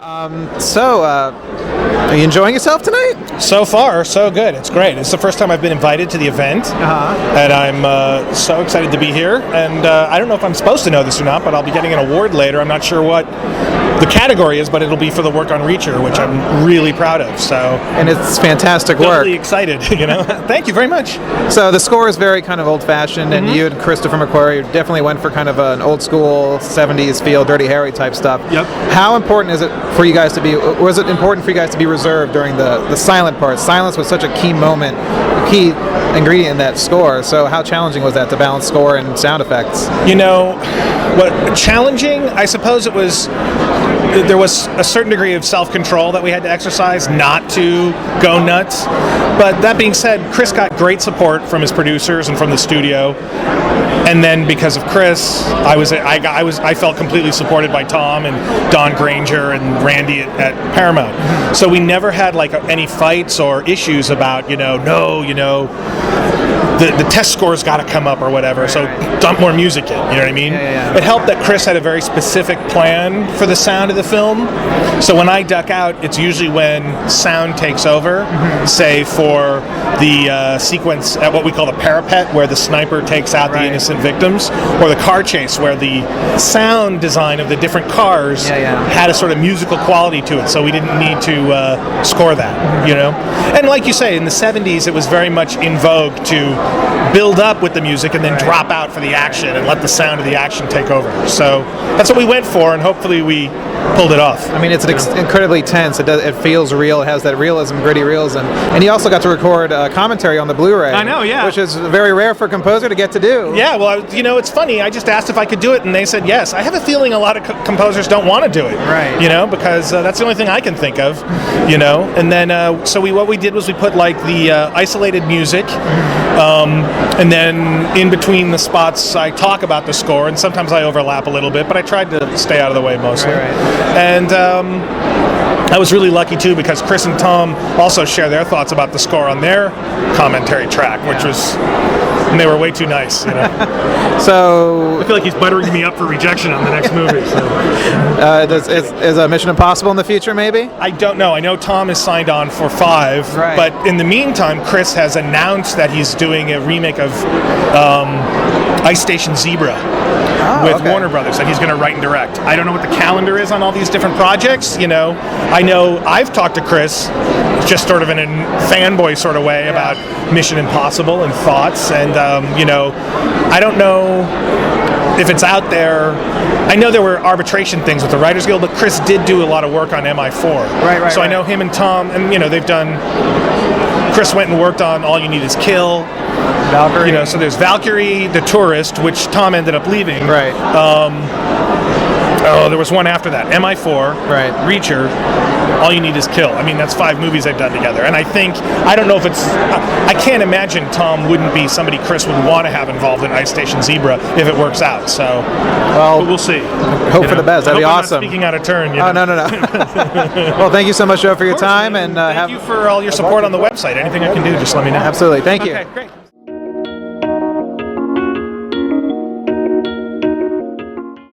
Are you enjoying yourself tonight? So far, so good. It's great. It's the first time I've been invited to the event, and I'm so excited to be here. And I don't know if I'm supposed to know this or not, but I'll be getting an award later. I'm not sure what the category is, but it'll be for the work on Reacher, which I'm really proud of. And it's fantastic work. Really excited, Thank you very much. So the score is very kind of old-fashioned, and you and Christopher McQuarrie definitely went for kind of an old-school 70s feel, Dirty Harry type stuff. Yep. How important is it for you guys to be? Was it important for you guys to be reserved during the silent part? Silence was such a key moment, a key ingredient in that score. So how challenging was that to balance score and sound effects? What challenging? I suppose it was. There was a certain degree of self-control that we had to exercise not to go nuts. But that being said, Chris got great support from his producers and from the studio. And then because of Chris, I felt completely supported by Tom and Don Granger and Randy at Paramount. So we never had any fights or issues about the test score's got to come up or whatever, so dump more music in, you know what I mean? Yeah. It helped that Chris had a very specific plan for the sound of the film, so when I duck out, it's usually when sound takes over, say for the sequence at what we call the parapet, where the sniper takes out the innocent victims, or the car chase, where the sound design of the different cars had a sort of musical quality to it, so we didn't need to score that, And like you say, in the 70s, it was very much in vogue to build up with the music and then drop out for the action and let the sound of the action take over. So that's what we went for, and hopefully we pulled it off. I mean, it's incredibly tense. It feels real. It has that realism, gritty realism. And you also got to record commentary on the Blu-ray. I know, yeah. Which is very rare for a composer to get to do. Yeah, well, it's funny. I just asked if I could do it, and they said yes. I have a feeling a lot of composers don't want to do it. Right. Because that's the only thing I can think of. And then what we did was we put the isolated music, and then in between the spots I talk about the score, and sometimes I overlap a little bit, but I tried to stay out of the way mostly. Right. And I was really lucky too, because Chris and Tom also share their thoughts about the score on their commentary track, which was, and they were way too nice. So I feel like he's buttering me up for rejection on the next movie. So. Is a Mission Impossible in the future, maybe? I don't know. I know Tom is signed on for 5, but in the meantime, Chris has announced that he's doing a remake of Ice Station Zebra with Warner Brothers, that he's going to write and direct. I don't know what the calendar is on all these different projects. I know I've talked to Chris just sort of in a fanboy sort of way about Mission Impossible and thoughts, and I don't know if it's out there. I know there were arbitration things with the Writers Guild, but Chris did do a lot of work on MI4. Right. So I know him and Tom, and they've done. Chris went and worked on All You Need Is Kill. Valkyrie. So there's Valkyrie, The Tourist, which Tom ended up leaving. Right. There was one after that, MI4, Reacher, All You Need Is Kill. I mean, that's 5 movies they've done together. And I don't know if I can't imagine Tom wouldn't be somebody Chris would want to have involved in Ice Station Zebra if it works out. So, but we'll see. Hope for the best. That'd be awesome. I'm not speaking out of turn. Oh, no. Well, thank you so much, Joe, for your time. And thank you for all your support on the website. Anything I can do, just let me know. Absolutely. Thank you. Okay, great.